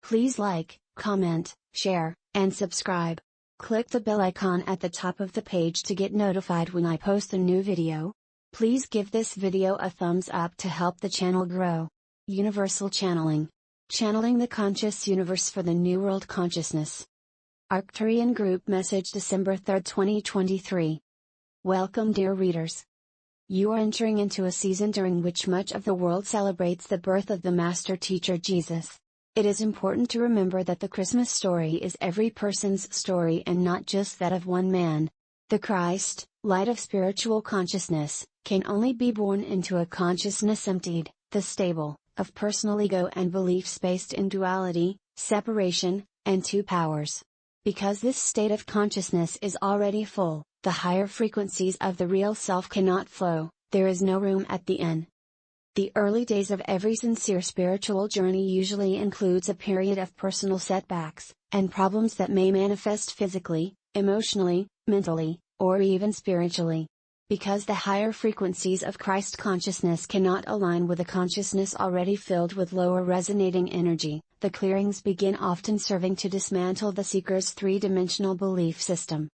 Please like, comment, share, and subscribe. Click the bell icon at the top of the page to get notified when I post a new video. Please give this video a thumbs up to help the channel grow. Universal Channeling. Channeling the conscious universe for the New World Consciousness. Arcturian Group Message December 3, 2023. Welcome, dear readers. You are entering into a season during which much of the world celebrates the birth of the Master Teacher Jesus. It is important to remember that the Christmas story is every person's story and not just that of one man. The Christ, light of spiritual consciousness, can only be born into a consciousness emptied, the stable, of personal ego and beliefs based in duality, separation, and two powers. Because this state of consciousness is already full, the higher frequencies of the real self cannot flow, there is no room at the inn. The early days of every sincere spiritual journey usually includes a period of personal setbacks, and problems that may manifest physically, emotionally, mentally, or even spiritually. Because the higher frequencies of Christ consciousness cannot align with a consciousness already filled with lower resonating energy, the clearings begin, often serving to dismantle the seeker's three-dimensional belief system.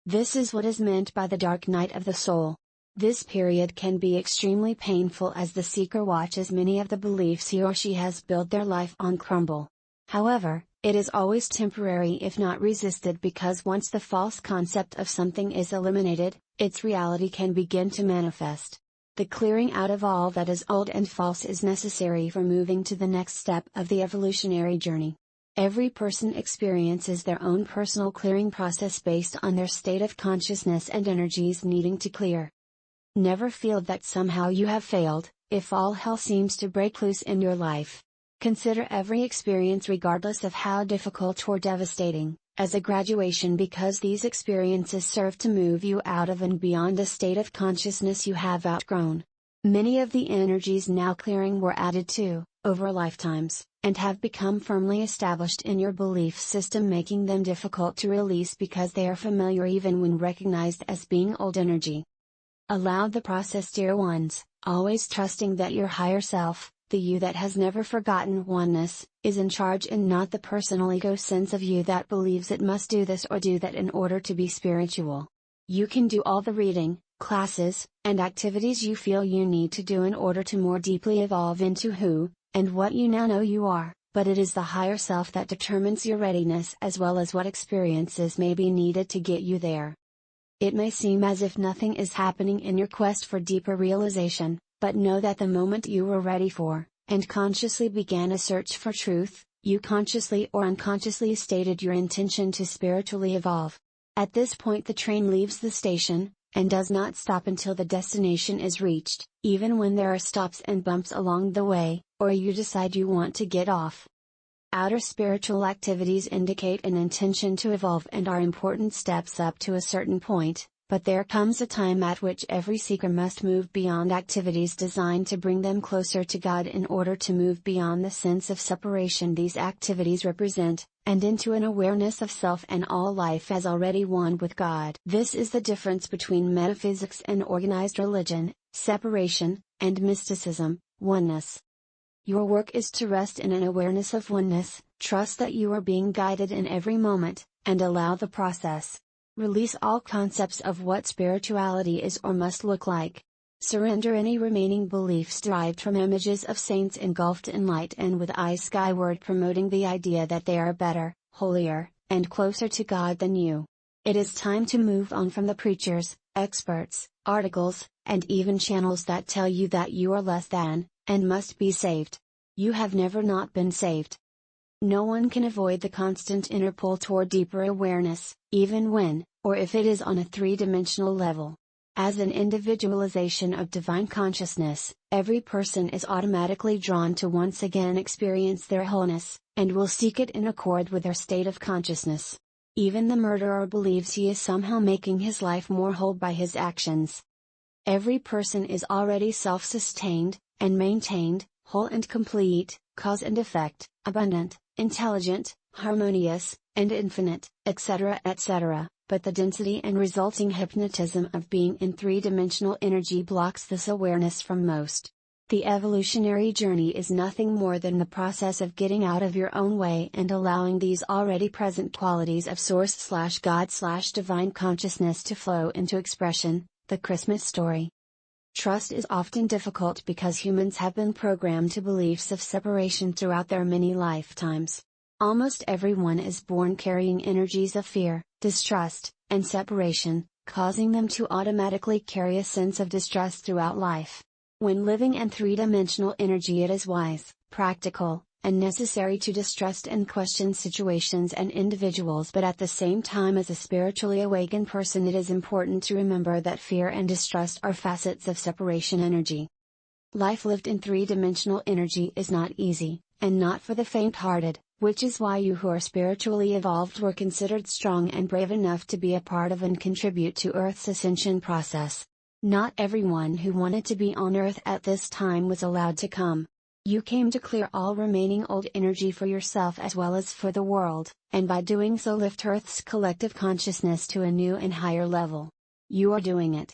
This is what is meant by the dark night of the soul. This period can be extremely painful as the seeker watches many of the beliefs he or she has built their life on crumble. However, it is always temporary if not resisted, because once the false concept of something is eliminated, its reality can begin to manifest. The clearing out of all that is old and false is necessary for moving to the next step of the evolutionary journey. Every person experiences their own personal clearing process based on their state of consciousness and energies needing to clear. Never feel that somehow you have failed, if all hell seems to break loose in your life. Consider every experience, regardless of how difficult or devastating, as a graduation, because these experiences serve to move you out of and beyond a state of consciousness you have outgrown. Many of the energies now clearing were added to, over lifetimes, and have become firmly established in your belief system, making them difficult to release because they are familiar even when recognized as being old energy. Allow the process, dear ones, always trusting that your higher self, the you that has never forgotten oneness, is in charge and not the personal ego sense of you that believes it must do this or do that in order to be spiritual. You can do all the reading, classes, and activities you feel you need to do in order to more deeply evolve into who, and what you now know you are, but it is the higher self that determines your readiness as well as what experiences may be needed to get you there. It may seem as if nothing is happening in your quest for deeper realization, but know that the moment you were ready for, and consciously began a search for truth, you consciously or unconsciously stated your intention to spiritually evolve. At this point the train leaves the station, and does not stop until the destination is reached, even when there are stops and bumps along the way, or you decide you want to get off. Outer spiritual activities indicate an intention to evolve and are important steps up to a certain point, but there comes a time at which every seeker must move beyond activities designed to bring them closer to God in order to move beyond the sense of separation these activities represent, and into an awareness of self and all life as already one with God. This is the difference between metaphysics and organized religion, separation, and mysticism, oneness. Your work is to rest in an awareness of oneness, trust that you are being guided in every moment, and allow the process. Release all concepts of what spirituality is or must look like. Surrender any remaining beliefs derived from images of saints engulfed in light and with eyes skyward, promoting the idea that they are better, holier, and closer to God than you. It is time to move on from the preachers, experts, articles, and even channels that tell you that you are less than, and must be saved. You have never not been saved. No one can avoid the constant inner pull toward deeper awareness, even when, or if it is on a three-dimensional level. As an individualization of divine consciousness, every person is automatically drawn to once again experience their wholeness, and will seek it in accord with their state of consciousness. Even the murderer believes he is somehow making his life more whole by his actions. Every person is already self-sustained, and maintained, whole and complete, cause and effect, abundant, intelligent, harmonious, and infinite, etc., etc., but the density and resulting hypnotism of being in three-dimensional energy blocks this awareness from most. The evolutionary journey is nothing more than the process of getting out of your own way and allowing these already present qualities of Source/God/Divine Consciousness to flow into expression, the Christmas story. Trust is often difficult because humans have been programmed to beliefs of separation throughout their many lifetimes. Almost everyone is born carrying energies of fear, distrust, and separation, causing them to automatically carry a sense of distrust throughout life. When living in three-dimensional energy, it is wise, practical, and necessary to distrust and question situations and individuals, but at the same time, as a spiritually awakened person, it is important to remember that fear and distrust are facets of separation energy. Life lived in three-dimensional energy is not easy, and not for the faint-hearted, which is why you who are spiritually evolved were considered strong and brave enough to be a part of and contribute to Earth's ascension process. Not everyone who wanted to be on Earth at this time was allowed to come. You came to clear all remaining old energy for yourself as well as for the world, and by doing so lift Earth's collective consciousness to a new and higher level. You are doing it.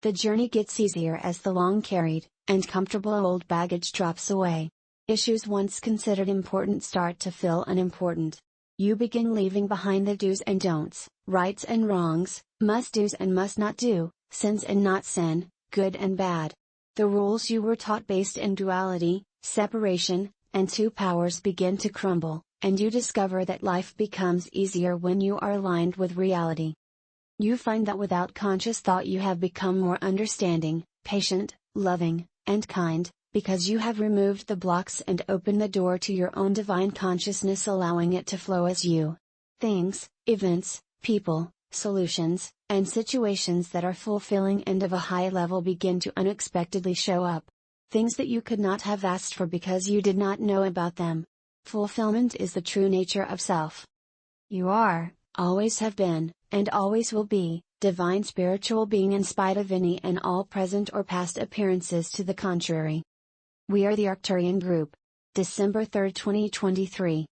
The journey gets easier as the long carried, and comfortable old baggage drops away. Issues once considered important start to feel unimportant. You begin leaving behind the do's and don'ts, rights and wrongs, must-dos and must-not-do, sins and not sin, good and bad. The rules you were taught based in duality, separation, and two powers begin to crumble, and you discover that life becomes easier when you are aligned with reality. You find that without conscious thought you have become more understanding, patient, loving, and kind, because you have removed the blocks and opened the door to your own divine consciousness, allowing it to flow as you. Things, events, people, solutions, and situations that are fulfilling and of a high level begin to unexpectedly show up. Things that you could not have asked for because you did not know about them. Fulfillment is the true nature of self. You are, always have been, and always will be, divine spiritual being in spite of any and all present or past appearances to the contrary. We are the Arcturian Group. December 3, 2023.